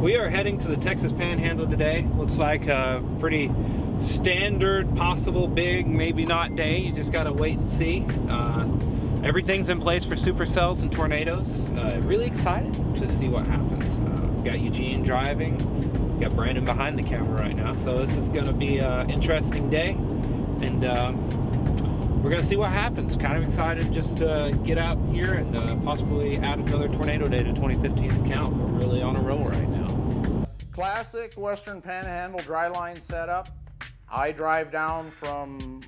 We are heading to the Texas Panhandle today. Looks like a pretty standard, possible big, maybe not day. You just gotta wait and see. Everything's in place for supercells and tornadoes. Really excited to see what happens. We've got Eugene driving. We've got Brandon behind the camera right now. So this is gonna be an interesting day. And we're gonna see what happens. Kind of excited just to get out here and possibly add another tornado day to 2015's count. We're really on a roll right now. Classic Western Panhandle dry line setup. I drive down from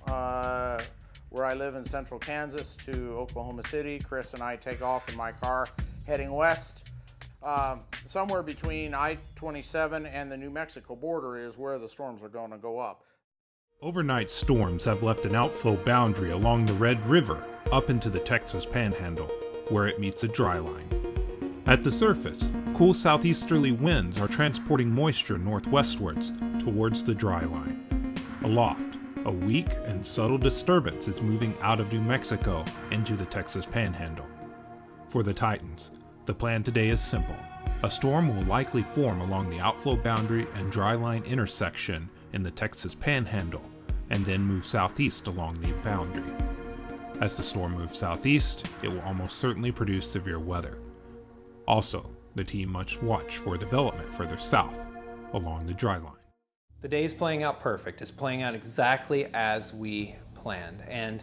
where I live in central Kansas to Oklahoma City. Chris and I take off in my car heading west. Somewhere between I-27 and the New Mexico border is where the storms are going to go up. Overnight storms have left an outflow boundary along the Red River up into the Texas Panhandle, where it meets a dry line. At the surface, cool southeasterly winds are transporting moisture northwestwards towards the dry line. Aloft, a weak and subtle disturbance is moving out of New Mexico into the Texas Panhandle. For the Titans, the plan today is simple. A storm will likely form along the outflow boundary and dry line intersection in the Texas Panhandle, and then move southeast along the boundary. As the storm moves southeast, it will almost certainly produce severe weather. Also, the team must watch for development further south along the dry line. The day's playing out perfect. It's playing out exactly as we planned. And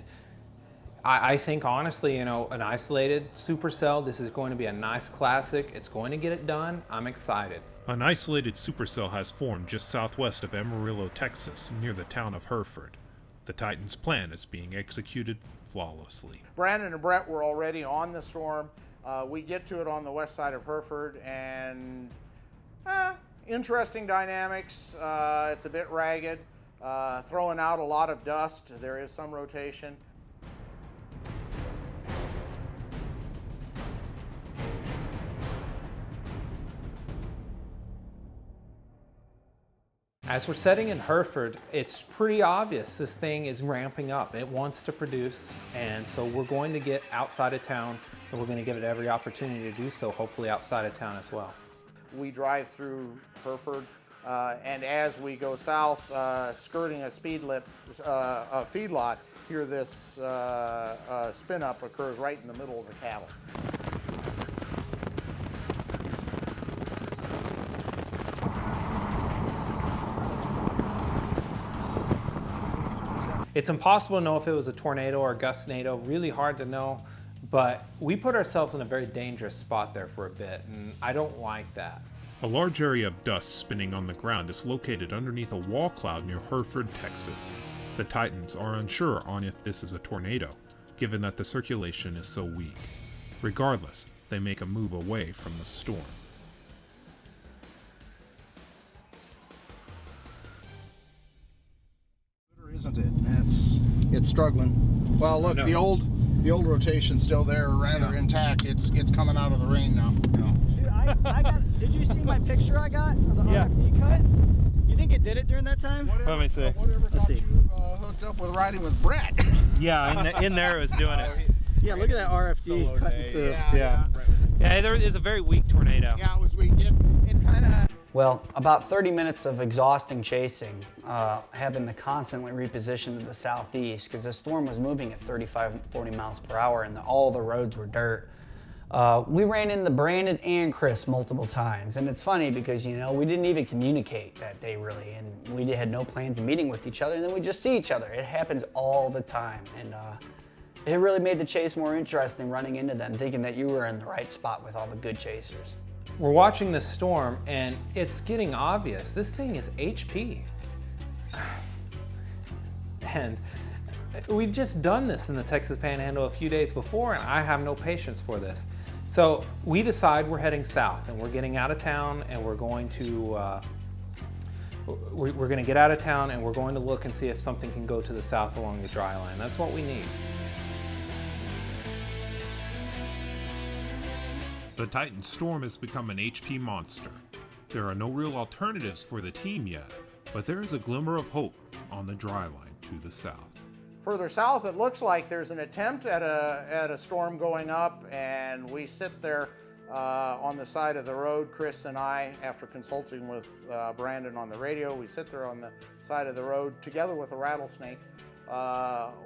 I think honestly, an isolated supercell, this is going to be a nice classic. It's going to get it done. I'm excited. An isolated supercell has formed just southwest of Amarillo, Texas, near the town of Hereford. The Titans' plan is being executed flawlessly. Brandon and Brett were already on the storm. We get to it on the west side of Hereford, and interesting dynamics. It's a bit ragged, throwing out a lot of dust. There is some rotation. As we're setting in Hereford, it's pretty obvious this thing is ramping up. It wants to produce, and so we're going to get outside of town, and we're going to give it every opportunity to do so, hopefully outside of town as well. We drive through Hereford, and as we go south, skirting a feedlot, here this spin up occurs right in the middle of the cattle. It's impossible to know if it was a tornado or a gustnado, really hard to know, but we put ourselves in a very dangerous spot there for a bit, and I don't like that. A large area of dust spinning on the ground is located underneath a wall cloud near Hereford, Texas. The Titans are unsure on if this is a tornado, given that the circulation is so weak. Regardless, they make a move away from the storm. Isn't it? It's struggling. Well, look, the old rotation's still there, rather intact. It's coming out of the rain now. Dude, I got. Did you see my picture I got of the RFD cut? You think it did it during that time? Let me see. Whatever got you hooked up with riding with Brett. Yeah, in there it was doing it. Yeah, look at that RFD cutting through. Yeah, there is a very weak tornado. Yeah, it was weak. It kind of. Well, about 30 minutes of exhausting chasing, having to constantly reposition to the southeast because the storm was moving at 35, 40 miles per hour and all the roads were dirt. We ran into Brandon and Chris multiple times, and it's funny because, we didn't even communicate that day really, and we had no plans of meeting with each other, and then we just see each other. It happens all the time, and it really made the chase more interesting running into them, thinking that you were in the right spot with all the good chasers. We're watching this storm, and it's getting obvious. This thing is HP. And we've just done this in the Texas Panhandle a few days before, and I have no patience for this. So we decide we're heading south, and we're getting out of town, and we're going to get out of town, and we're going to look and see if something can go to the south along the dry line. That's what we need. The Titans' storm has become an HP monster. There are no real alternatives for the team yet, but there is a glimmer of hope on the dry line to the south. Further south, it looks like there's an attempt at a storm going up, and we sit there on the side of the road. Chris and I, after consulting with Brandon on the radio, we sit there on the side of the road together with a rattlesnake,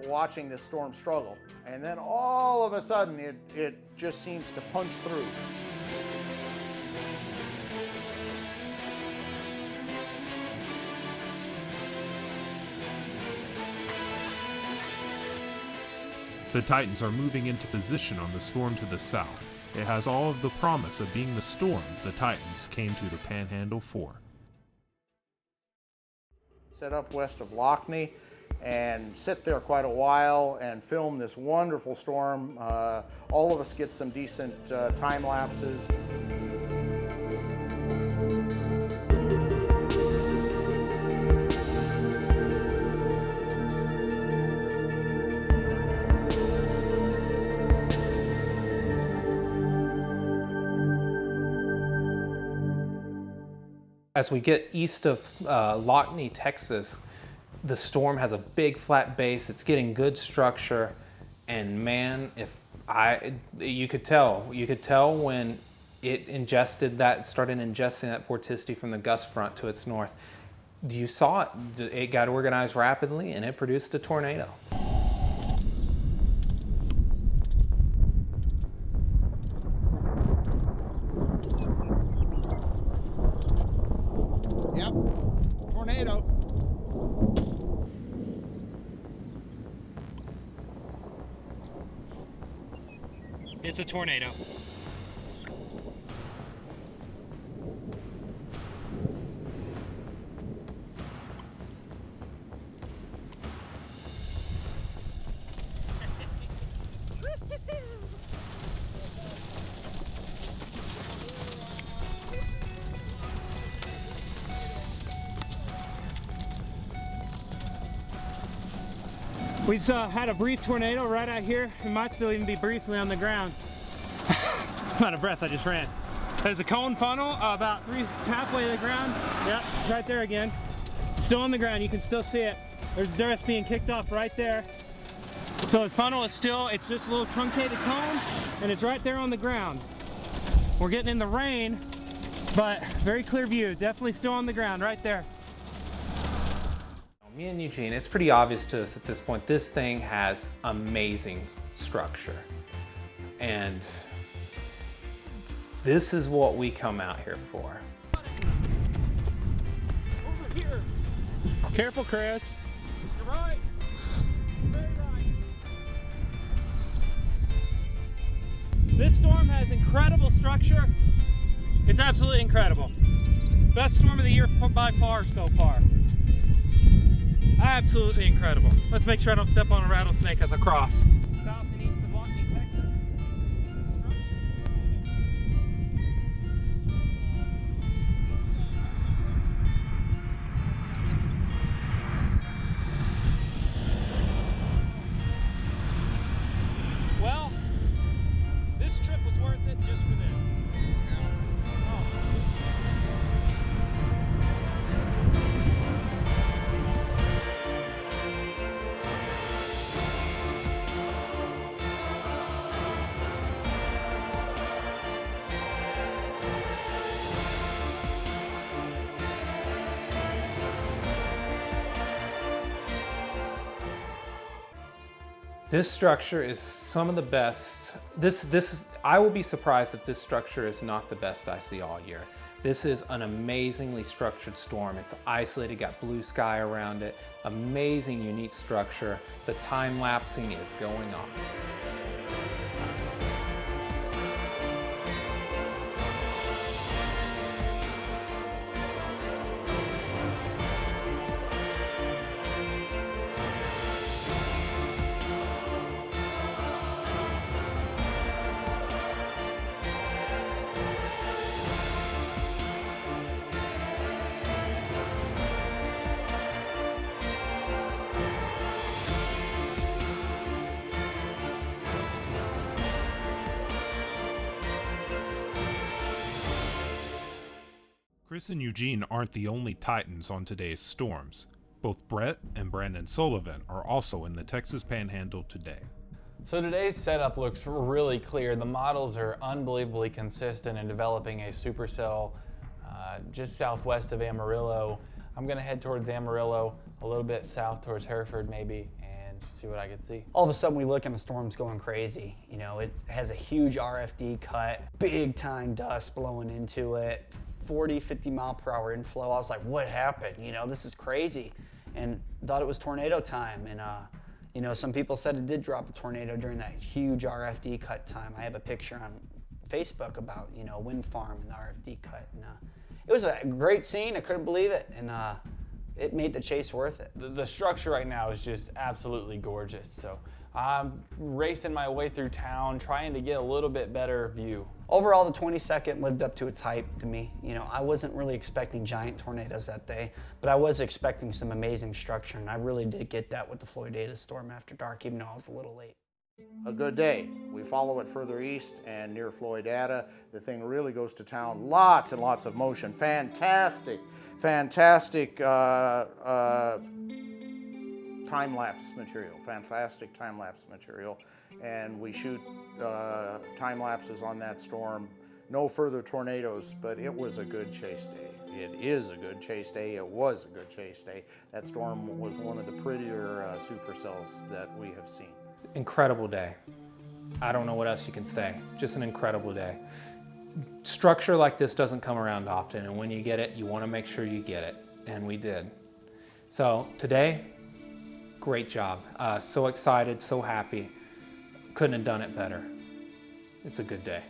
watching this storm struggle. And then all of a sudden, it just seems to punch through. The Titans are moving into position on the storm to the south. It has all of the promise of being the storm the Titans came to the Panhandle for. Set up west of Lockney and sit there quite a while and film this wonderful storm. All of us get some decent time lapses. As we get east of Lockney, Texas, the storm has a big flat base. It's getting good structure, and man, you could tell when it started ingesting that vorticity from the gust front to its north. You saw it. It got organized rapidly, and it produced a tornado. Yep, tornado. It's a tornado. We just had a brief tornado right out here. It might still even be briefly on the ground. I'm out of breath, I just ran. There's a cone funnel about halfway to the ground. Yep, right there again. Still on the ground, you can still see it. There's dust being kicked off right there. So the funnel is still, it's just a little truncated cone, and it's right there on the ground. We're getting in the rain, but very clear view. Definitely still on the ground right there. Me and Eugene, it's pretty obvious to us at this point, this thing has amazing structure. And this is what we come out here for. Over here. Careful, Chris. You're right. Very right. This storm has incredible structure. It's absolutely incredible. Best storm of the year by far so far. Absolutely incredible. Let's make sure I don't step on a rattlesnake as I cross. South and east of Lockney, Texas. Well, this trip was worth it just for this. This structure is some of the best. I will be surprised if this structure is not the best I see all year. This is an amazingly structured storm. It's isolated, got blue sky around it. Amazing, unique structure. The time lapsing is going on. Chris and Eugene aren't the only Titans on today's storms. Both Brett and Brandon Sullivan are also in the Texas Panhandle today. So today's setup looks really clear. The models are unbelievably consistent in developing a supercell just southwest of Amarillo. I'm gonna head towards Amarillo, a little bit south towards Hereford maybe, and see what I can see. All of a sudden we look and the storm's going crazy. You know, it has a huge RFD cut, big time dust blowing into it, 40, 50 mile per hour inflow. I was like, what happened? You know, this is crazy. And thought it was tornado time. And you know, some people said it did drop a tornado during that huge RFD cut time. I have a picture on Facebook about, you know, wind farm and the RFD cut. And it was a great scene. I couldn't believe it. And it made the chase worth it. The structure right now is just absolutely gorgeous. So I'm racing my way through town, trying to get a little bit better view. Overall, the 22nd lived up to its hype to me. You know, I wasn't really expecting giant tornadoes that day, but I was expecting some amazing structure, and I really did get that with the Floydada storm after dark, even though I was a little late. A good day. We follow it further east and near Floydada. The thing really goes to town. Lots and lots of motion. Fantastic, fantastic time-lapse material. Fantastic time-lapse material. And we shoot time lapses on that storm. No further tornadoes, but it was a good chase day. It is a good chase day. It was a good chase day. That storm was one of the prettier supercells that we have seen. Incredible day. I don't know what else you can say. Just an incredible day. Structure like this doesn't come around often, and when you get it, you want to make sure you get it, and we did. So today, great job. So excited, so happy. Couldn't have done it better. It's a good day.